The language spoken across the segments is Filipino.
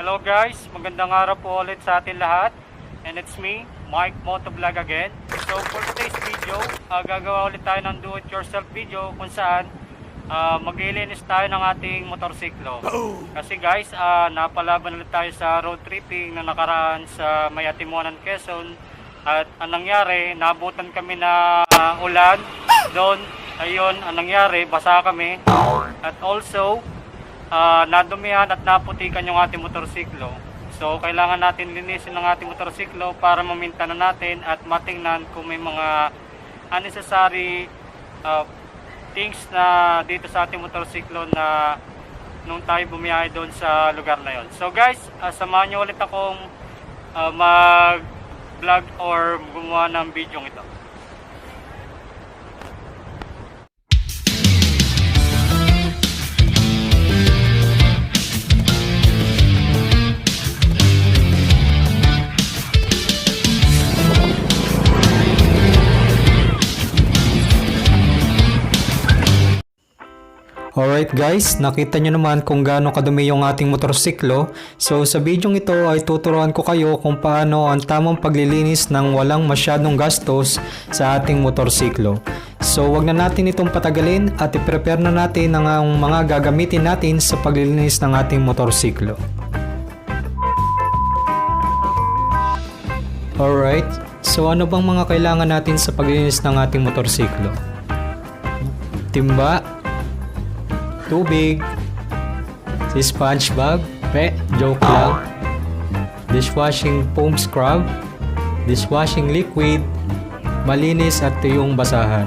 Hello guys, magandang araw po ulit sa atin lahat. And it's me, Mykmoto vlog again. So for today's video, gagawa ulit tayo ng do-it-yourself video kung saan maglilinis tayo ng ating motorsiklo. Kasi guys, napalaban ulit tayo sa road tripping na nakaraan sa Mayatimuanan, Quezon. At anong nangyari, nabutan kami na ulan doon. Ayun, anong nangyari, basa kami. At also, nadumihan at naputikan yung ating motorsiklo. So kailangan natin linisin ng ating motorsiklo para maminta na natin at matingnan kung may mga unnecessary things na dito sa ating motorsiklo na nung tayo bumiyahe doon sa lugar na yon. So guys, samahan nyo ulit akong mag vlog or gumawa ng video ito. Alright guys, nakita nyo naman kung gaano kadumi yung ating motorsiklo. So sa video ito ay tuturuan ko kayo kung paano ang tamang paglilinis ng walang masyadong gastos sa ating motorsiklo. So wag na natin itong patagalin at i-prepare na natin ang mga gagamitin natin sa paglilinis ng ating motorsiklo. Alright, so ano bang mga kailangan natin sa paglilinis ng ating motorsiklo? Timba, tubig, si sponge bag, joke lang, dishwashing foam scrub, dishwashing liquid, malinis at tuyong basahan.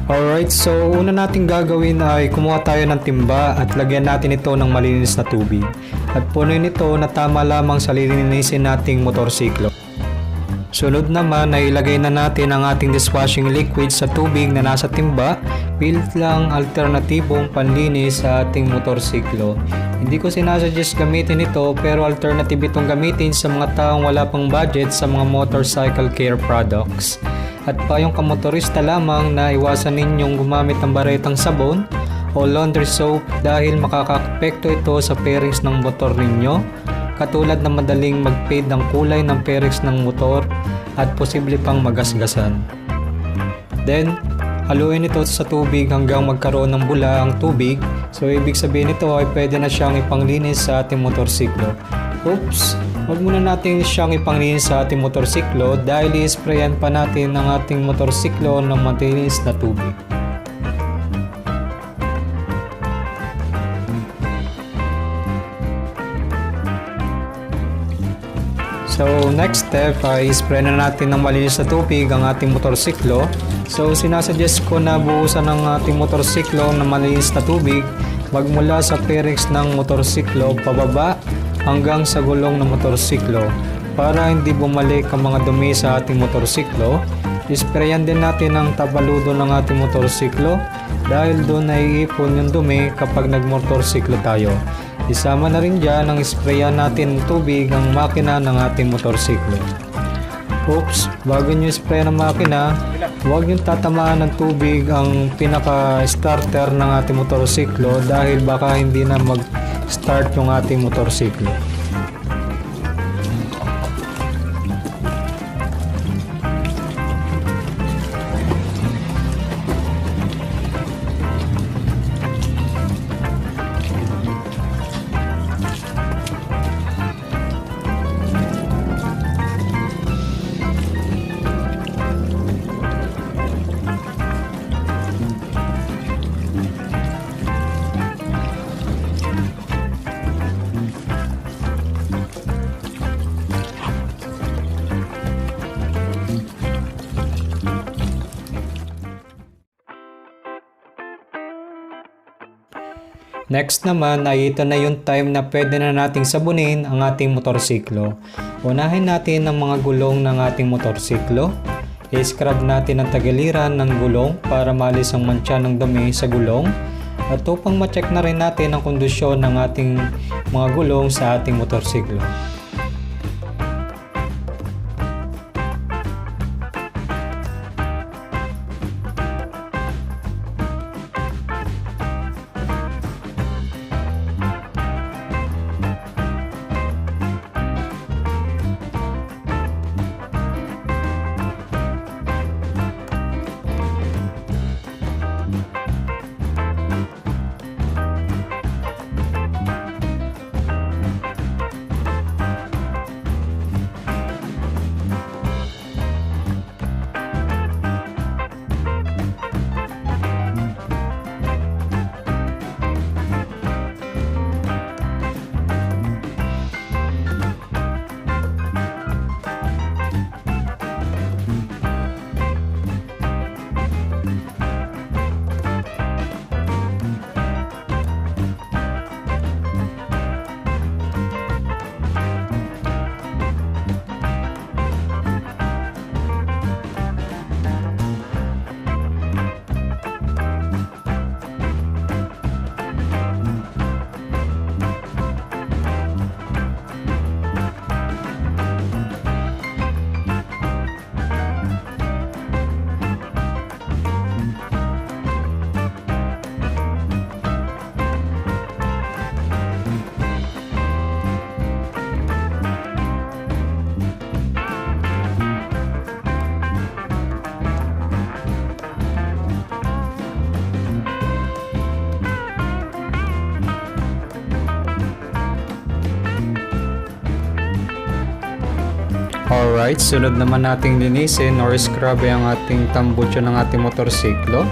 Alright, so una natin gagawin ay kumuha tayo ng timba at lagyan natin ito ng malinis na tubig at punuin ito na tama lamang sa lilinisin nating motorsiklo. Sunod naman ay ilagay na natin ang ating dishwashing liquid sa tubig na nasa timba bilang alternatibong panlinis sa ating motorsiklo. Hindi ko sinasuggest gamitin ito pero alternative itong gamitin sa mga taong wala pang budget sa mga motorcycle care products. At payong kamotorista lamang na iwasan ninyong gumamit ng baretang sabon o laundry soap dahil makaka-apekto ito sa fairings ng motor ninyo, katulad na madaling mag-fade ang kulay ng fairings ng motor at posible pang magasgasan. Then, haluin ito sa tubig hanggang magkaroon ng bula ang tubig. So, ibig sabihin nito ay pwede na siyang ipanglinis sa ating motorsiklo. Oops! Huwag muna natin siyang ipanglinis sa ating motorsiklo dahil i-sprayan pa natin ang ating motorsiklo ng matinis na tubig. So next step ay spray na natin ng malinis na tubig ang ating motorsiklo. So sinasuggest ko na buhusan ng ating motorsiklo ng malinis na tubig magmula sa fairings ng motorsiklo pababa hanggang sa gulong ng motorsiklo para hindi bumalik ang mga dumi sa ating motorsiklo. Isprayan din natin ang tabaludo ng ating motorsiklo dahil doon naiipon yung dumi kapag nagmotorsiklo tayo. Isama na rin dyan ang sprayan natin ng tubig ang makina ng ating motorsiklo. Oops, bago nyo spray ng makina, huwag nyo tatamaan ng tubig ang pinaka-starter ng ating motorsiklo dahil baka hindi na mag-start yung ating motorsiklo. Next naman ay ito na yung time na pwede na nating sabunin ang ating motorsiklo. Unahin natin ang mga gulong ng ating motorsiklo. I-scrub natin ang tagiliran ng gulong para maalis ang mantsa ng dumi sa gulong. At upang ma-check na rin natin ang kondisyon ng ating mga gulong sa ating motorsiklo. Alright, sunod naman nating linisin or scrub ang ating tambucho ng ating motorsiklo.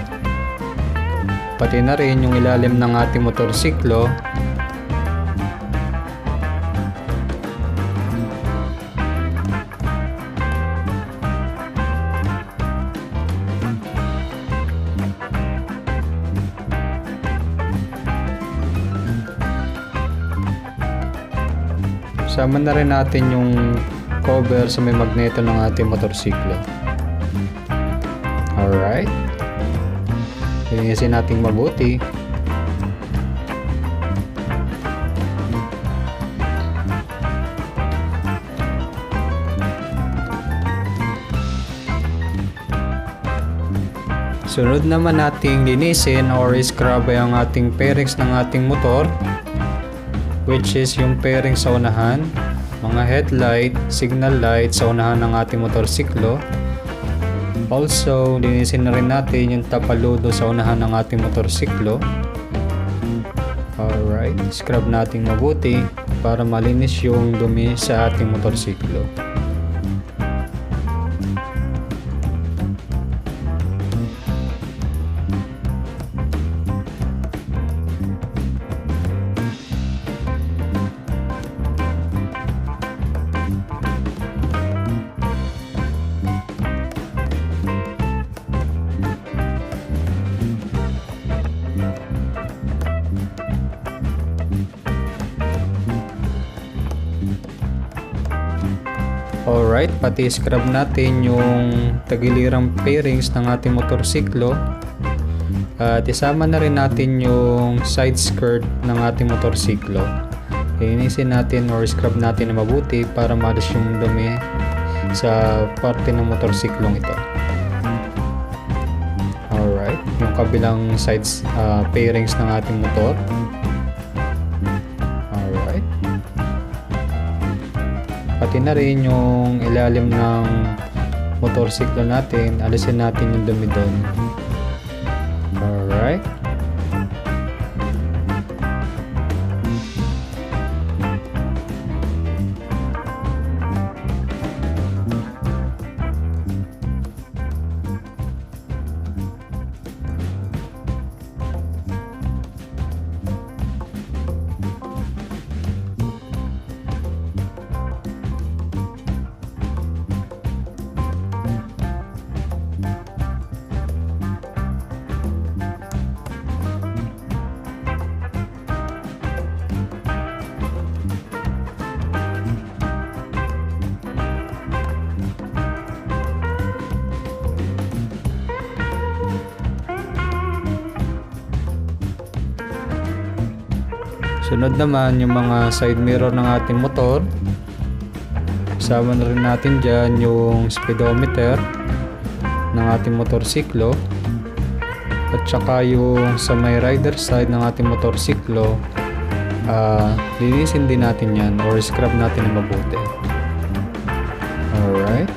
Pati na rin yung ilalim ng ating motorsiklo. Sama na rin natin yung cover sa may magneto ng ating motorsiklo. Alright. Linisin natin mabuti. Sunod naman nating linisin or scrub ang ating fairings ng ating motor, which is yung fairing sa unahan, mga headlight, signal light sa unahan ng ating motorsiklo. Also, linisin na rin natin yung tapaludo sa unahan ng ating motorsiklo. Alright, scrub natin mabuti para malinis yung dumi sa ating motorsiklo. Alright, pati scrub natin yung tagilirang fairings ng ating motorsiklo. At isama na rin natin yung side skirt ng ating motorsiklo. Linisin natin or scrub natin na mabuti para malis yung dumi sa parte ng motorsiklong ito. Alright, yung kabilang sides fairings ng ating motor. Alright. Pati na rin yung ilalim ng motorsiklo natin, alisin natin yung dumi doon. Alright. Sunod naman yung mga side mirror ng ating motor. Isama na rin natin dyan yung speedometer ng ating motorsiklo. At saka yung sa may rider side ng ating motorsiklo, linisin din natin yan or scrub natin na mabuti. Alright.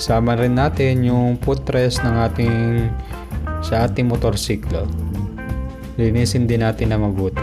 Sama rin natin yung footrest ng sa ating motorsiklo. Linisin din natin na mabuti.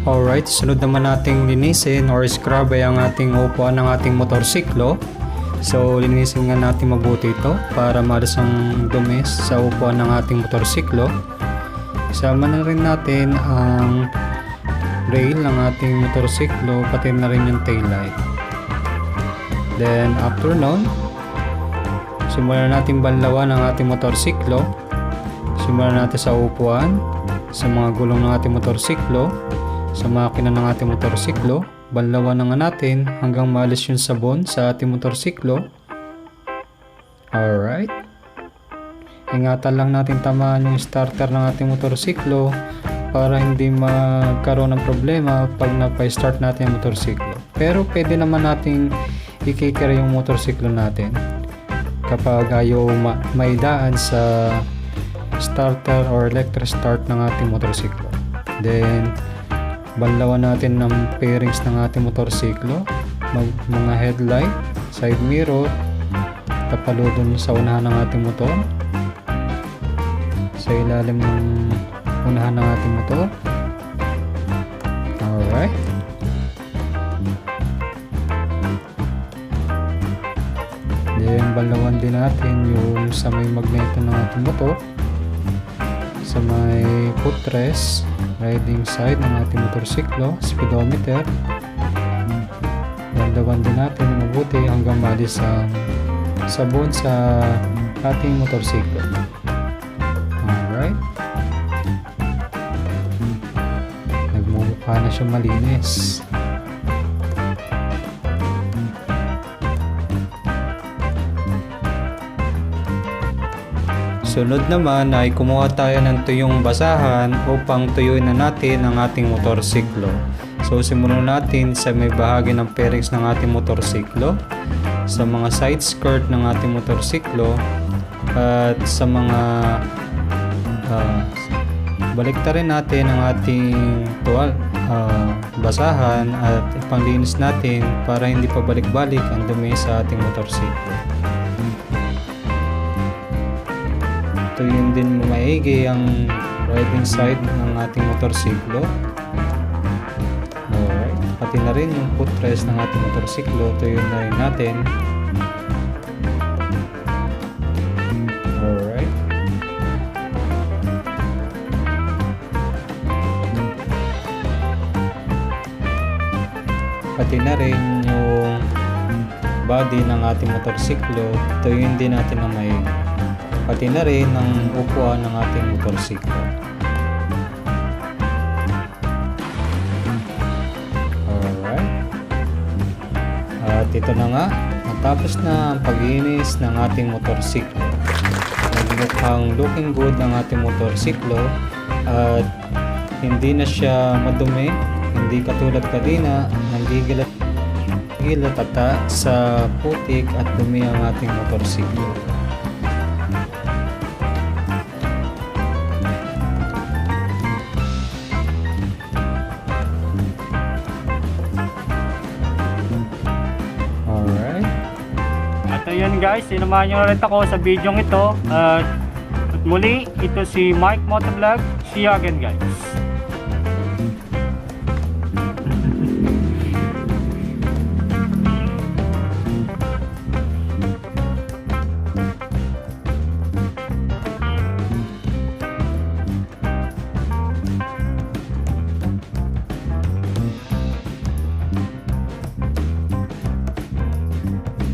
Alright, sunod naman nating linisin or scrub ay ang ating upuan ng ating motorsiklo. So, linisin nga natin mabuti ito para malis ang dumi sa upuan ng ating motorsiklo. Isama na rin natin ang rail ng ating motorsiklo, pati na rin yung tail light. Then, after nun, simulan natin banlawan ang ating motorsiklo. Simulan natin sa upuan. sa mga gulong ng ating motorsiklo, sa makina ng ating motorsiklo. Banlawan na nga natin hanggang maalis yung sabon sa ating motorsiklo. Alright. Ingatan lang natin tamaan yung starter ng ating motorsiklo para hindi magkaroon ng problema pag napa-start natin yung motorsiklo. Pero pwede naman nating i-kicker yung motorsiklo natin kapag ayaw maidaan sa starter or electric start ng ating motorsiklo. Then banlawan natin ng pairings ng ating motorsiklo, mga headlight, side mirror, tapalo dun sa unahan ng ating motor, sa ilalim ng unahan ng ating motor. Alright. Then banlawan din natin yung sa may magneto ng ating motor, sa may footrest, riding side ng ating motorsiklo, speedometer. Banlawan din natin mabuti hanggang maalis ang sabon sa ating motorsiklo. Alright. Nagmumukha na siya malinis. Sunod naman ay kumuha tayo ng tuyong basahan upang tuyuin na natin ang ating motorsiklo. So simulan natin sa may bahagi ng fairings ng ating motorsiklo, sa mga side skirt ng ating motorsiklo, at sa mga baliktarin natin ang ating basahan at ipanglinis natin para hindi pa balik-balik ang dumi sa ating motorsiklo. Tuyuin din maigi ang riding side ng ating motorsiklo. Alright. Pati na rin yung footrest ng ating motorsiklo, tuyuin na rin natin. Alright. Pati na rin yung body ng ating motorsiklo, tuyuin din natin ng maigi. Pati na rin ang upuan ng ating motorsiklo. Alright. At ito na nga, natapos na ang paglinis ng ating motorsiklo. Nagmukhang looking good ang ating motorsiklo at hindi na siya madumi, hindi katulad kanina, nanggigilat ata sa putik at dumi ang ating motorsiklo. Ayan guys, sinamahan nyo ulit ako sa video ito. At muli, ito si Mykmoto Vlog. See you again guys.